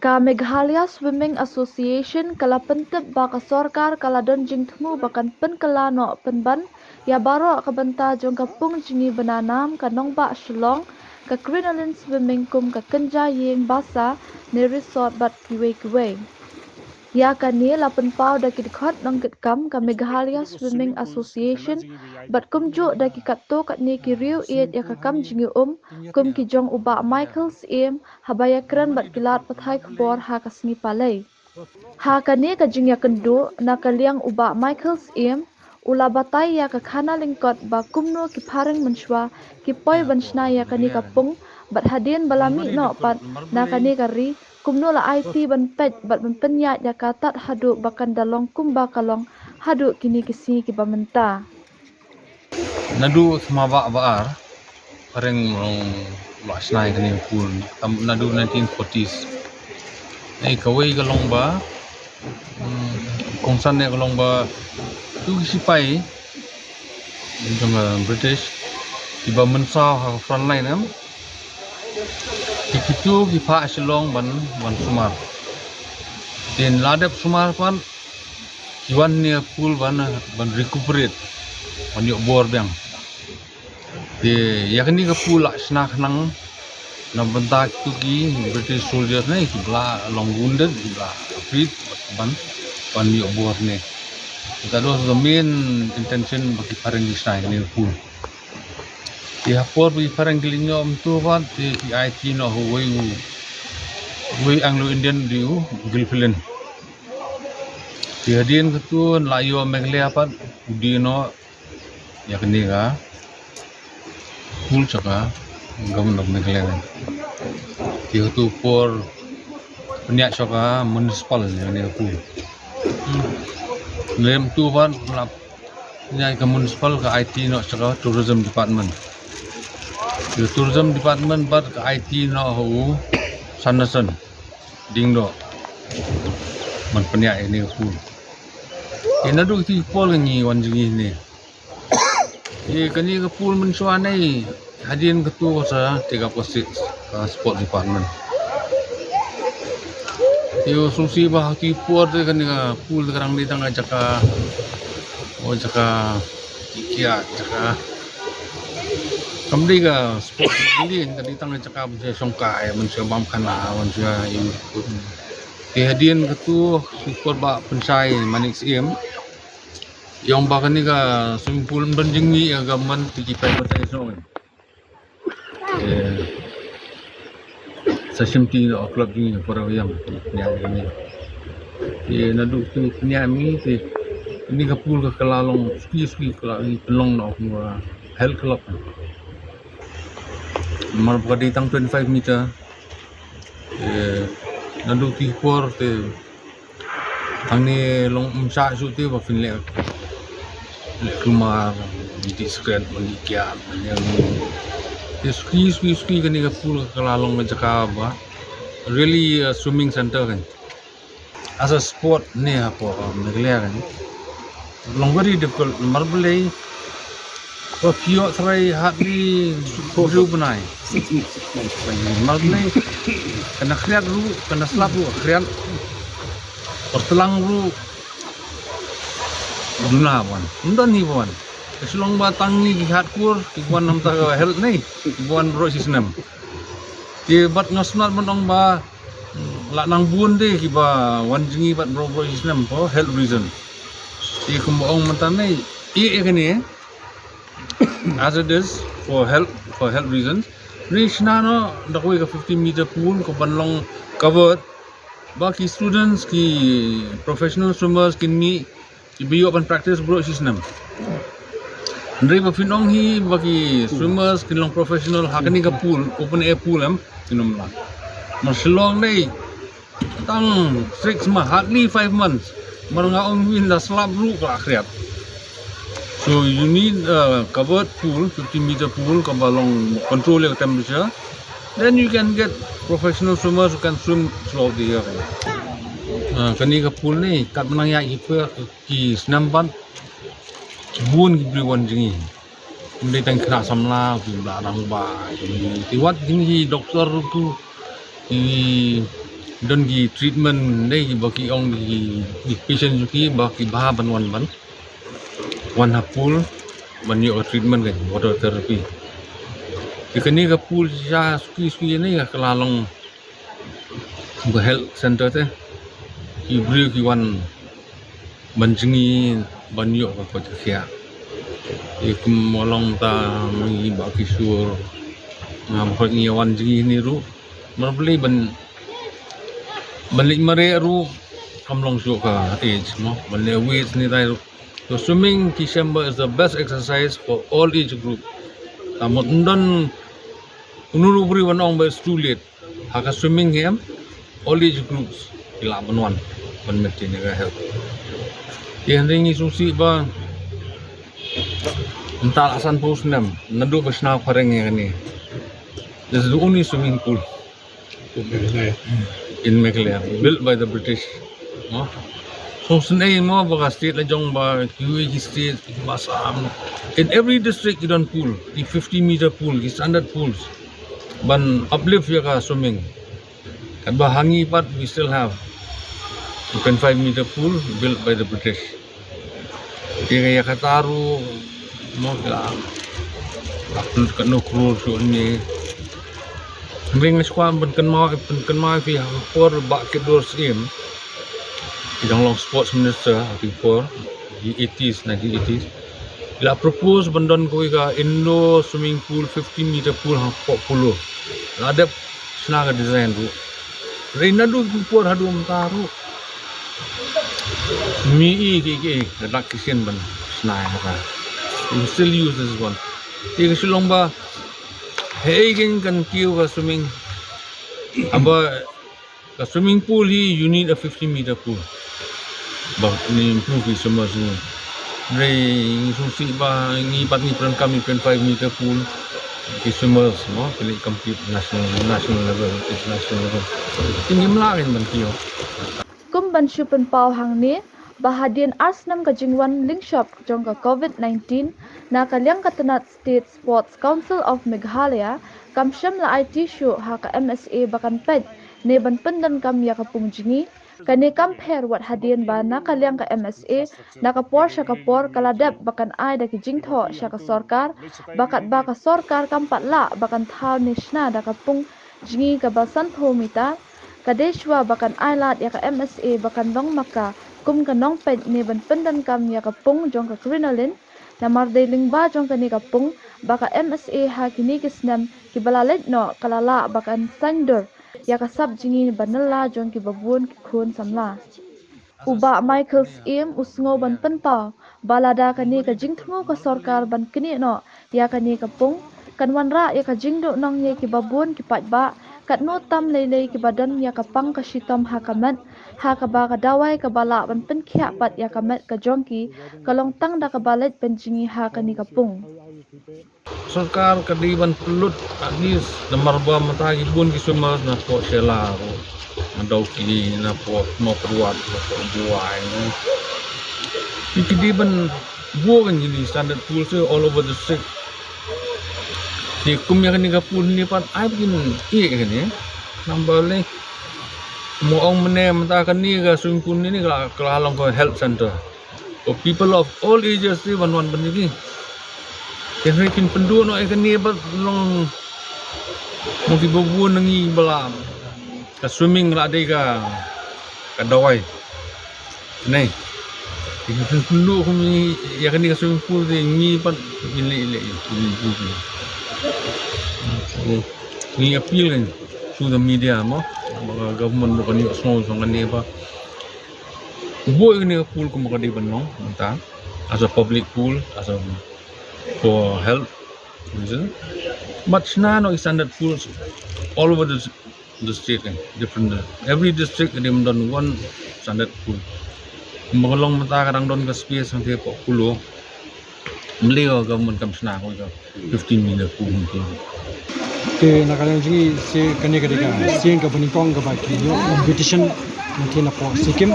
Ka Meghalaya Swimming Association kala pentep baka sorkar kala donjing Thmu bakan pynkylla no penban ya baro ka banta jong kapung jingi benanam ka nongba Shillong ka Crinoline Swimming Pool ka kenja iing basa ne resort bat kiwe. Ya kani la penpau da kidkhot nong kitkam ka Meghalaya Swimming Association bat kumju da kikatto katni ki riu iet ya kakam jingi kum ki jong Bah Michael Syiem habaya kran bat kilat pathai khbor ha kasngi palai. Ha kani ka jing ya kendu na kaliang Bah Michael Syiem ula batai ya ka khana lingkot ba kumno ki phareng menshwa ki poi banshna ya kani kapung bat hadin balami no pat na kani kari kumno la IT ban pet bat ban penya ya katat hadu bakan dalong kumba kalong hadu kini kisi ki bamenta. Nadu semaba baar pareng last night kani pool nadu 1940s kawai kalong ba kongsan ne kalong ba tu sipai jong British tiba mensa ha front line am kitu ki pa Shillong ban sumar den ladap sumar pan kiwan ne pool ban recuperate ban yok bor bang yakni ka pool snak nang na banta tu ki British soldiers ne ki bla long wounded bla freed ban yok bor ne. That was the main intention bagi parang isna ni pool. Di hapor bagi parang gilinyo tu pan di IT no way Anglo-Indian diu gilfilen. Di hadian ketu layo Meghalaya pan di no yakni ka pool chaka government of Meghalaya. Di ketu por penyak chaka municipal ni pool. Lem tu pan nyai ke municipal ke IT no chaka tourism department. The tourism department bat ke IT no hu sanasan ding do man penyak ini pool. Ina du ti pol ni wan jingi ni. Kani ke pool mensua ni hadian ketu sa 36 ke sport department. Yo sungsi bah ti por de kan pool karang di tangga jaka ikia jaka kamdi ka sport di kan di tangga jaka bunja songkai bunja bam kana bunja in ti hadian ketu sport ba pensai manik Syiem yang ba kan ka swimming pool benjingi agaman ti pai patai so Sashimti no club ni para yang ni. Nadu tu nyami te ini ka pool ka kalalong ski kala ni pelong no health club. Mar badi tang 25 meter. Nadu ti por te tang ni long umsa su te ba finle kumar di skren monikia yang ski kani ka pool kalalong jaka ba really a swimming center kan as a sport ne apo Meghalaya kan long very difficult marble ko pio try hardly ru banai marble kana kriat ru kana slap ru kriat pertelang ru duna wan undan ni wan Selong batang ni ki hardcore ki buan nam ta health ni buan bro system ki bat ngasnat menong ba la nang bun de ki ba wan jingi bat bro system for health reason ki kumbaong mantan ni kani as it is for health reasons ni snano dakoi ka 50 meter pool ko banlong covered ba ki students ki professional swimmers kini ki biyo ban practice bro system Andrei bafinong hi bagi swimmers kinong professional hakani ka pool open air pool kinom la. Maslong nei tang 6 months hardly 5 months marungaong win la slap ru ka kriat. So you need a covered pool 50 meter pool kabalong control your temperature, then you can get professional swimmers who can swim throughout the year. Kani ka pool ni kat menang ya ki senampan bun ki wan jingi mendai tang kena samla ki bla rang ba ti wat gini doktor tu ki don gi treatment nei gi baki ong gi patient ki baki bah ban wan hapul ban yo treatment kan water therapy ikani ka pool ja suki nei ka lalong ba health center te ki bri ki wan ban jingi ban yo ka kya ikum molong ta mi baki sur ngam ko ni wan jingi ni ru marbli ban balik mare ru kamlong su ka age no bale weight ni dai ru. So swimming December is the best exercise for all age group. Tamot ndon unuru bri wanong ba too late. Haka swimming game all age groups ila banwan ban maintain ga health. Yan ringi susi ba entar asan pos nam nadu ba sna pareng ni. This is the only swimming pool in Meghalaya built by the British. No? So senai mo baka state la jong ba QA state basa. In every district you don't pool, the 50-meter pool, the standard pools. Ban uplift ya ka swimming. Kan ba hangi pat we still have 25-meter pool built by the British. Kaya kataru mo kila upload kan no crore so ni. Ring squad ban kan ma fi for ba ke dor sim. Idang long sports minister before the 80s 1980s la propose bandon ko ka indo swimming pool 50-meter pool ha polo la ada snaga design ru reina du por hadu mtaru mi ke dak kisen ban snai ha we still use this one tik silong ba hey kan kiu ka swimming aba ka swimming pool hi you need a 50-meter pool. Bah ni improve semua semua. Dari susi bah ni pat ni peran kami 25-meter pool di semua semua pilih compete national level international level. Tinggi melakin bantio. Kum ban shupen pau hang ni bahadian arsnam ka jingwan link shop jong ka COVID-19 na kalyang katanat State Sports Council of Meghalaya kam syam la IT show ha ka MSA bakan ped ne ban pendan kam ya ka pungjingi kani compare wat hadian ba na kalyang ka MSA na ka por sya ka por kaladap bakan ai da ki jingtho sya ka sorkar bakat ba ka sorkar kampat la bakan thau nishna da ka pung jingi ka basan thomita kadeshwa bakan ai lat ya ka MSA bakan dong maka kum ka nong ped ne ban pendan kam ya ka pung jong ka Crinoline na mardeling ba jong ka ni ka pung baka MSA ha kini kisnam ki balalet no kalala bakan sandor ya kasab jingi banala jong ki babun ki khun samla Bah Michael Syiem usngo ban penpau balada kani ka jingthmu ka sorkar ban kini no ya kani ka pung kanwan ra ya ka jingdo nong ye ki babun ki patba kat no tam lele ki badan ya ka pang ka shitom hakamat ha ka ba ka dawai ka bala ban penkhya pat ya kamat ka jongki kalong tang da ka balet penjingi ha kani ka pung Sorkar kadiban pelut agis namar ba matagi bun ki semua na po sela ro mandau ki na po mo peruat na po buai no kadiban buang ini standard pool so all over the district di kum yang ni ka pool ni pat ai begin kan ya number le mo ong mene mata kan ni ka swimming pool ni ka long ko health center for people of all ages ni ban ni Henry kin pendu no ikan ni ba long mo ki babu nangi bala ka swimming la dei ka dawai nei ikan pendu ko mi ya kan ni ka swimming pool de ni pat ile ni appeal kan to the media mo government mo kan ni small song kan ni ba boy ni pool ko mo ka di ban no ta as a public pool as a for health reason but no standard pools all over the state different every district they done one standard pool magalong mata karang don ka space ang tipo pulo mleo government kam sna ko 15-meter pool ke nakalang jingi se kane ka deka sing ka bani kong ka ba ki yo competition nanti na po sikim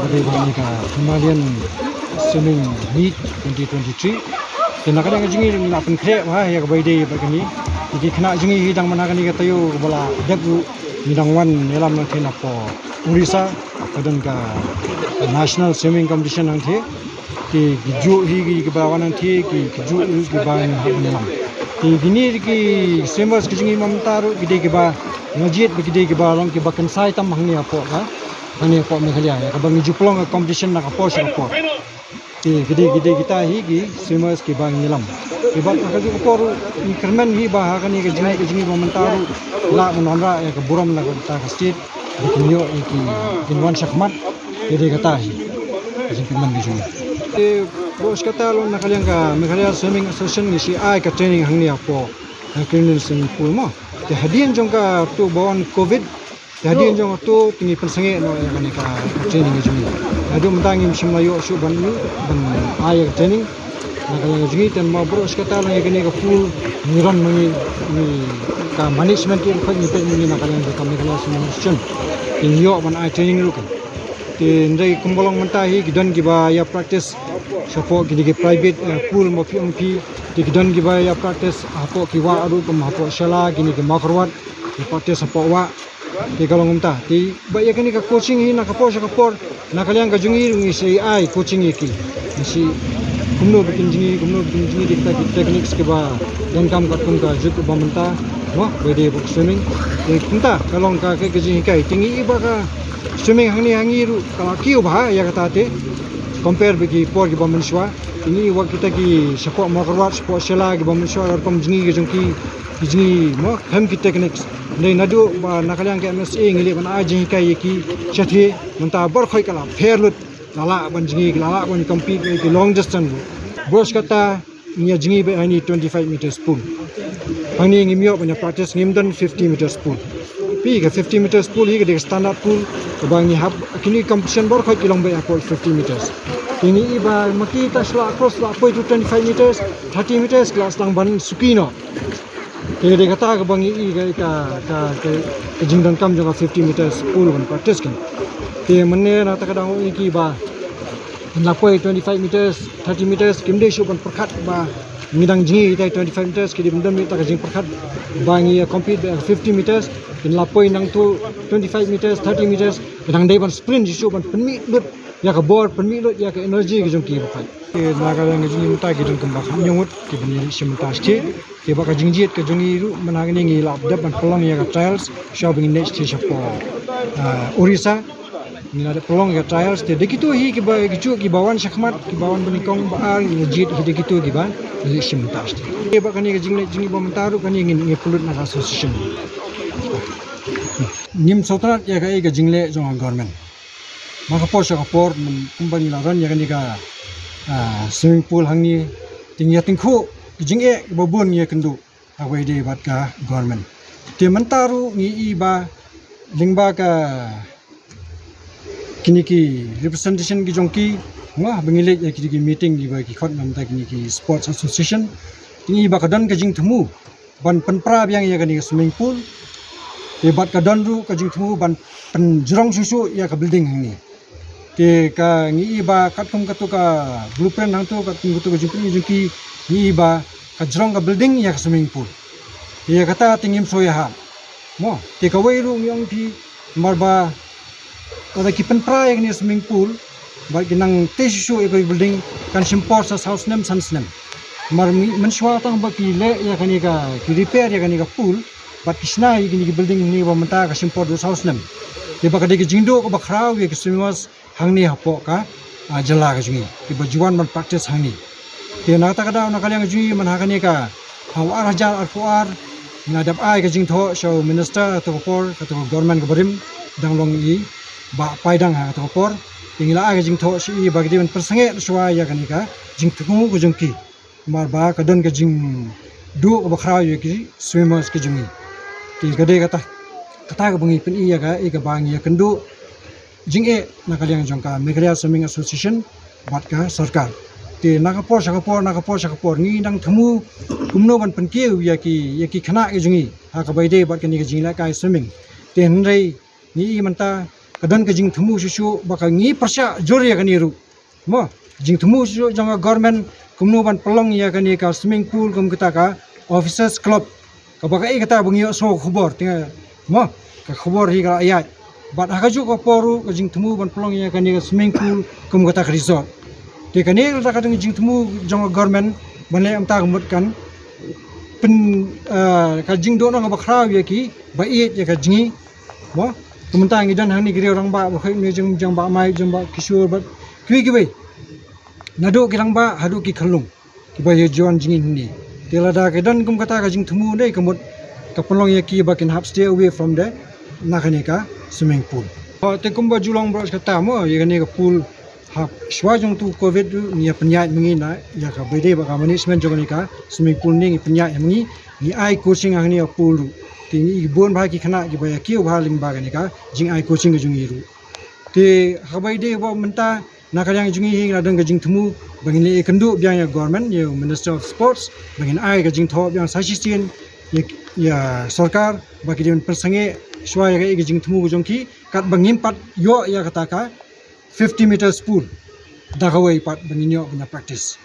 bari ba ni ka Himalayan swimming meet 2023 ke nakalang jingi na pen kre wa ya ka bai dei ba kani ki khna jingi hidang mana kani ka tayo bala debu midangwan nelam nanti napo Orissa kadang ka national swimming competition nanti ki giju hi ki bawan nanti ki giju ki bawan nelam ki gini ki swimmers ki jingi mamtaru gede ki ba ngajit gede ki ba long ki ba kansai tam hangni apo ka hangni apo Meghalaya ya ka bang juplong competition na kapo sa kapo ki gede kita hi ki swimmers ki bang nelam ki ba ka ju kapo increment hi ba ha kani ki jingi mamtaru la menonra ya ka buram na ka state dikunyo ki inwan sakmat gede kata hi increment ki jingi bos kata lo nakaliang ka Meghalaya Swimming Association ni si ai ka training hangni apo Crinoline Swimming Pool mo te hadian jong ka tu bawan covid te hadian jong tu tingi pensange no ya ka training ni jumi adu mentangi musim layo su ban ai ka training nakaliang jingi tan ma bros kata lo ya ka pool niron mangi ni ka management ki ko ni pe ni nakaliang ka Meghalaya Swimming Association inyo ban ai training lu kan ti ndai kumbolong mentahi gidan giba ya practice sapo gidi private pool mo PMP ti gidan giba ya practice apo kiwa aru kum apo shala gini ke makrwat ti practice apo wa ti kalong menta ti ba ya kini ka coaching hi na kapo sa kapor na kaliang ka jungi ngi si ai coaching iki si kumno bikin jingi di kita techniques ke ba dan kam kat kum ka juk ba menta no bede book swimming ti menta kalong ka ke jingi kai tingi iba ka swimming hangi ru kalau kiu bah ya kata te compare bagi por ki bamanswa ini wak kita ki support makarwat support sela ki bamanswa kom jingi ki jingi mo ham ki techniques nei nadu ba nakaliang ke MSA ngili ban ajing kai ki chathi menta bar khoi kala fairlut lala ban jingi lala ban compete ki long distance bros kata nya jingi be ani 25 meters pool ani ngimyo ban practice ngimdan 50 meters pool pi ka 50 meters pool hi ke standard pool kabang ni hab kini competition bor khoi kilong be apol 50 meters kini iba maki ta sla cross la poi to 25 meters 30 meters class lang ban sukino ke de kata kabang i ka jingdan kam jonga 50 meters pool ban practice kan ke menne na ta kadang iki ba la poi 25 meters 30 meters kimde shu ban perkhat ba midang jingi tai 25 meters kidi mendam ta ka jing perkhat bangi compete 50 meters in lapoi nang tu 25 meters 30 meters kadang dai ban sprint jisu ban penmi lut ya ka board penmi lut ya ka energy ki jong ki ba ke naga lang jingi muta ki jong kembak nyongut ki bani simta sti ke ba ka jingjiet ka jongi ru manang ni ngi lap dap ban pelong ya ka trials shopping next station po Orissa ni ada pelong ya trials te dekitu hi ki ba ki bawan sakmat ki bawan benikong ba ang jit hi dekitu ki ba ni simta sti ke ba kani ka jingi ba mentaru kani ngi pulut na association nim sotrat ya ka jingle jong government maka posha kapor kumbani la ran ya ka swimming pool hangni tingya tingkhu jinge babun ya kendu awai de bat ka government te mentaru ngi iba lingba ka kini ki representation ki jongki ngah bengile ya ki meeting di ba ki khot nam ta kini ki sports association tingi ba ka dan ka jing Thmu ban penpra yang ya ka swimming pool Tebat ka donru ka jing Thmu ban penjrong susu ya ka building ni. Te ka ngi iba katum ka tu ka blueprint nang tu ka tung tu ka jingki ngi iba ka jrong ka building ya ka swimming pool. Ya kata tingim so ya ha. Mo te ka weiru ngiong pi marba ka ki penpra ya ni swimming pool ba ginang te susu ya ka building kan simpor sa house nem sans nem. Mar menswa tang ba ki le ya ka ni ka ki repair ya ka ni ka pool bat kisna igini building ni wa menta ka simpor dos house nem de ba ka de jingdo ko ba khrau ye swimmers hangni hapo ka jala ka jingi ki ba juan man practice hangni te na ta ka da na kalyang jingi man ha ka ni ka hawar hajar arfuar na dap ai ka jing tho so minister to por ka to government ka barim dang long i ba paidang ha to por tingila ai ka jing tho si ba ki man persange suwa ya ka ni ka jing Thmu ko jingki mar ba ka don ka jing du ko ba khrau ye ki swimmers ki jingi ti gade kata ka bangi pen iya ka bangi ya kendu jinge nakaliang jongka Meghalaya Swimming Association bat ka sorkar ti nakapor ngi dang Thmu kumno ban penkiu ya ki khana ki jingi ha ka baide bat ka ni jingi la kai swimming ti hnrei ni manta kadan ka jing Thmu susu ba ka ngi persya jor ya ka ni ru mo jing Thmu susu janga government kumno ban pelong ya ka ni ka swimming pool kum kita ka officers club kabakai kata bangyo so khubor tinga mo ka khobor hi ka ayat but hakaju ko poru ka jing Thmu ban pelong ya kani ka swimming pool kum kata ka resort te kani ka kata jing Thmu jong government ban le amta gamut kan pen ka jing do nang ba khraw ya ki ba it ya ka jingi wa kementang idan hang ni giri orang ba ba khoi me jang ba mai jang ba kishore ba ki bai nadu ki rang ba hadu ki khalung ki ba ye jon jingin ni telada ke dan kum kata ka jing Thmu dei kamut ka pelong ya ki ba can have stay away from the nakane ka swimming pool te kum ba julong bro kata mo ye kane ka pool hap shwa jong tu covid ni penyat mengi na ya ka bede ba ka management jong ni ka swimming pool ni penyat mengi ni ai coaching ang ni pool ti bon ba ki khana ki ba ya ki ba ling ba ka ni ka jing ai coaching ka jung yiru te habai de ba menta nakadang jungi hing radang ka jing Thmu bangin le kendu biang ya government ya minister of sports bangin ai ka jing tho biang sasistin ya sorkar bagi dia persange shwa ya ka jing Thmu jong ki kat bangin pat yo ya kata ka 50 meters pool dagawai pat bangin yo punya practice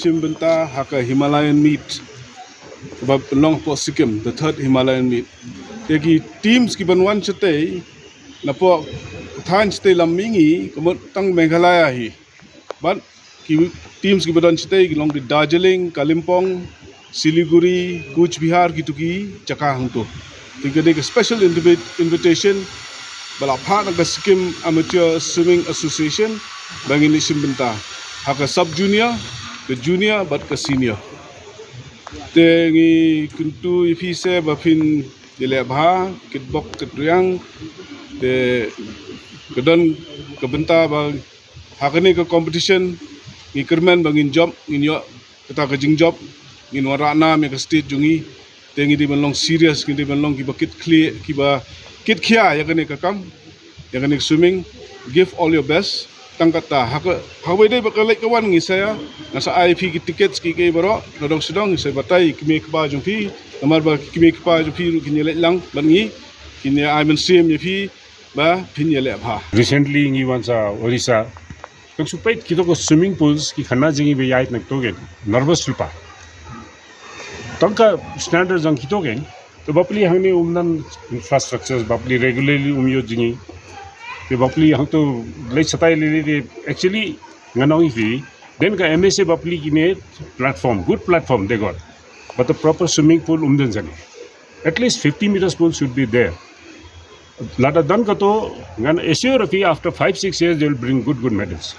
Shimbenta haka Himalayan meet bab long po Sikkim the third Himalayan meet tegi teams ki banwan chate na po than chate lamingi kamot tang Meghalaya hi but ki teams ki badan chate long di Darjeeling Kalimpong Siliguri Kuch Bihar gitu ki chaka hangto tigade ka special invitation bala part of the Sikkim Amateur Swimming Association bangin ni Shimbenta haka sub junior ke junior but ke senior tengi kuntu ifise bapin dile bha kitbok ketuyang de kedon kebenta bang hakani ke competition ngi kermen bangin job ngin yo kata ke jing job ngin warana me ke state jungi tengi di melong serious ngi di melong ki bakit clear ki ba kit khia ya kani ka kam ya kani swimming give all your best tangkata hawai dai bakalai kawan ngi saya nasa IP ki tickets ki ke baro dodong sedong saya batai kimi ka ba jung pi namar ba kimi ka ba jung pi ru kinye lang bangi kinye Michael Syiem ye pi ba pinye le bha recently ngi wansa Orissa kung supait kito ko swimming pools ki khana jingi be yait nak togen nervous lupa tangka standard jang kito gen to bapli hangni umnan infrastructures bapli regularly umyo jingi ke bapli hang to lai satai le actually nganong fi then ka MSA bapli kine platform good platform they got but the proper swimming pool umden jani at least 50 meters pool should be there lada dan ka to ngan assure fi after 5-6 years they will bring good medals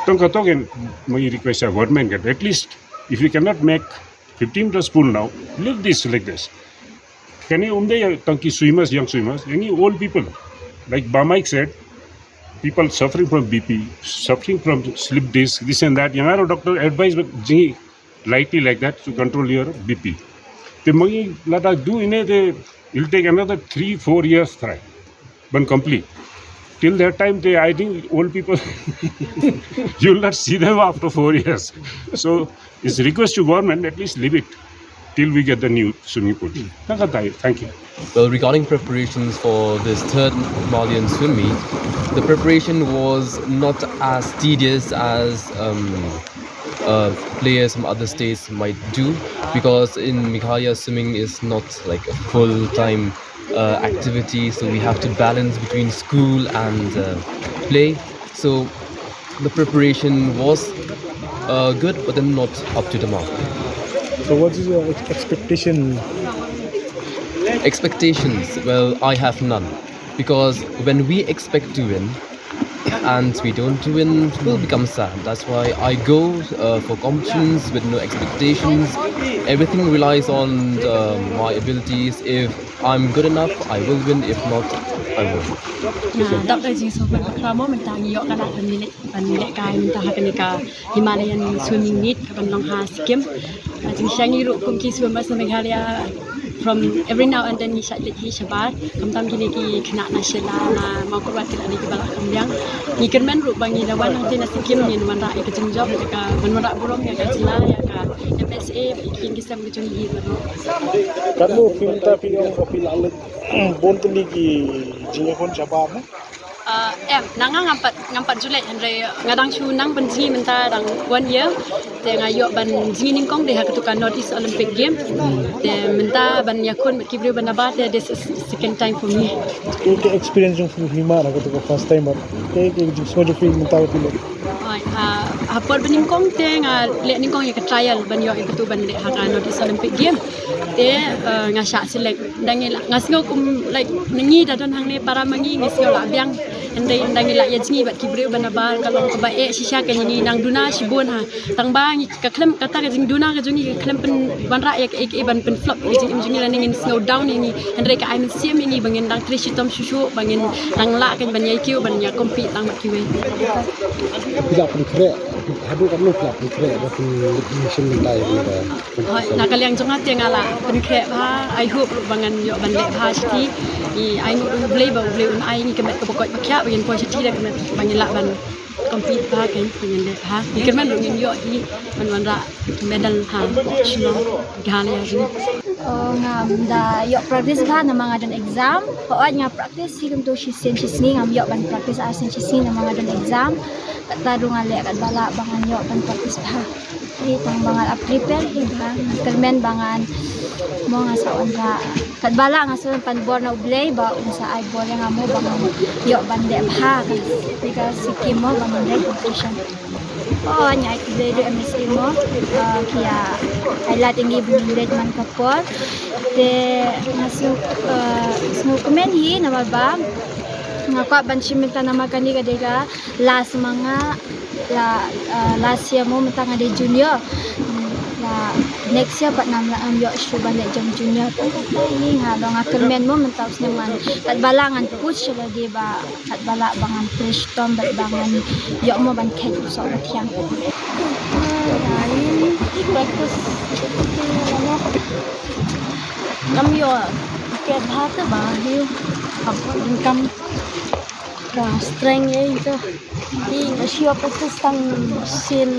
tong ka to gen my request a government get at least if you cannot make 15 meters pool now leave this like this can you umde tanki swimmers young swimmers any old people like Bah Mike said, people suffering from BP, suffering from slip disc, this and that. Young doctor advise lightly like that to control your BP. The money let us do in it, it'll take another 3-4 years try, but complete. Till that time, I think old people, you'll not see them after 4 years. So it's a request to government, at least leave it till we get the new swimming pool. Thank you. Well, regarding preparations for this third Himalayan swim meet, the preparation was not as tedious as players from other states might do, because in Meghalaya swimming is not like a full-time activity, so we have to balance between school and play. So the preparation was good, but then not up to the mark. So what is your expectation? Expectations, well, I have none, because when we expect to win and we don't win, it will become sad. That's why I go for competitions with no expectations. Everything relies on my abilities. If I'm good enough, I will win. If not, I won't. Dr. Jing Sopan Akramo mentang yok kana panilik kai mentang hakanika Himalayan swimming meet kapan long ha Sikkim. Jing shangi ru kum ki swimmers na Meghalaya from every now and then ni sat lagi shabar kamtam kini ki kena na Syllad na mau ko batil ani ki balak kambyang ni kermen ru bangi lawan nanti na Sikkim ni man ra ka jing job ka manora burong ya ka jila ya ka MSA king kisam ki jung hi baru Kamu pinta pinong kapil alat bon pendigi jinga kon shabar na em nanga ngampat Julai Andre ngadang chu nang benji menta dang 1 year te ngayo ban jining kong de hakatukan Northeast Olympic Game te menta ban yakun kibri ban abat this is second time for me. Ke experience yung hima na ko first time ke semua je free mentau pilih. Hapot banim kong te nga le ning kong ya trial ban yo ikatu ban le haka Northeast Olympic Game te nga sha select dangila ngasngo kum like nangi dadon hang ne para mangi ngisngo la biang ndai la ya jini bat kibri ban abar kalau ka ba e shisha ka ni nang duna shibun ha tang ba ngi ka klem kata ka jing duna ka jungi ka klem pen ban ra ya ke ban pen flop ka jing jungi la ning snow down ni ndai ka I'm Syiem ni bangin dang trishi tom shushu bangin dang la kan ban yai kiu ban ya compete tang mat kiwe. Tidak pun kere, hadu kan lu tidak pun kere, tapi mission mentai ni. Nak kalian jongat yang ala penkre ha I hope bangan yo ban le ha sti I no blay un I ni kemet ke pokok pakya bagian positif dah kemet bangin la ban compete ha kan dengan le ha ikan man ngin yo hi man ra medal ha chino Meghalaya ni. Ngam da yok practice ba na mga dan exam paot nga practice higam to sin ni ngam yok ban practice asin sin na mga dan exam tadu nga le kat bala bangan yok ban practice ba itang bangan prepare hiba kermen bangan mo nga sa onda kat bala nga sa panbor na ublay ba unsa ay bor nga mo bangan yok ban de ha because sikim mo bangan de competition. Oh, nya itu dari MSI mo kaya highlight tinggi bundet man kapor de masuk semua komen hi nama ba ngakwa ban simenta nama kani kadega last mga last year mo mentang ada junior la next year pat nam la amyo shuban le jam junior ni ha dong akermen mo mentang seneman kat balangan push lagi ba kat balak bangan fresh tom bat bangan yo mo ban ket so latihan lain practice nam yo ket bhat ba hiu apa income strength ye itu di masih practice tang sin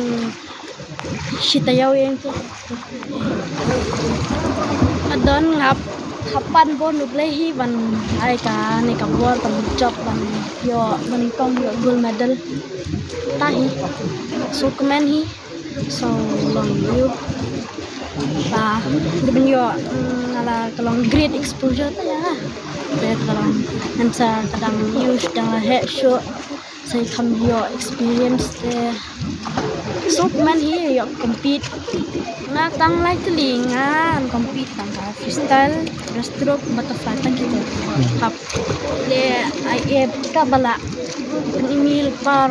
sitayaw yang tu adon ngap kapan bon ublay hi ban ai ka ni ka bon tam job ban yo ban tong yo gold medal tahi so comment hi so long you ba ben yo ala kalong great exposure ta ya bet kalong nansa kadang use dang head shot saya kam yo experience there so man hi yo compete na tang lai telingan compete tang freestyle breaststroke butterfly tang kita hap le ai ka bala email par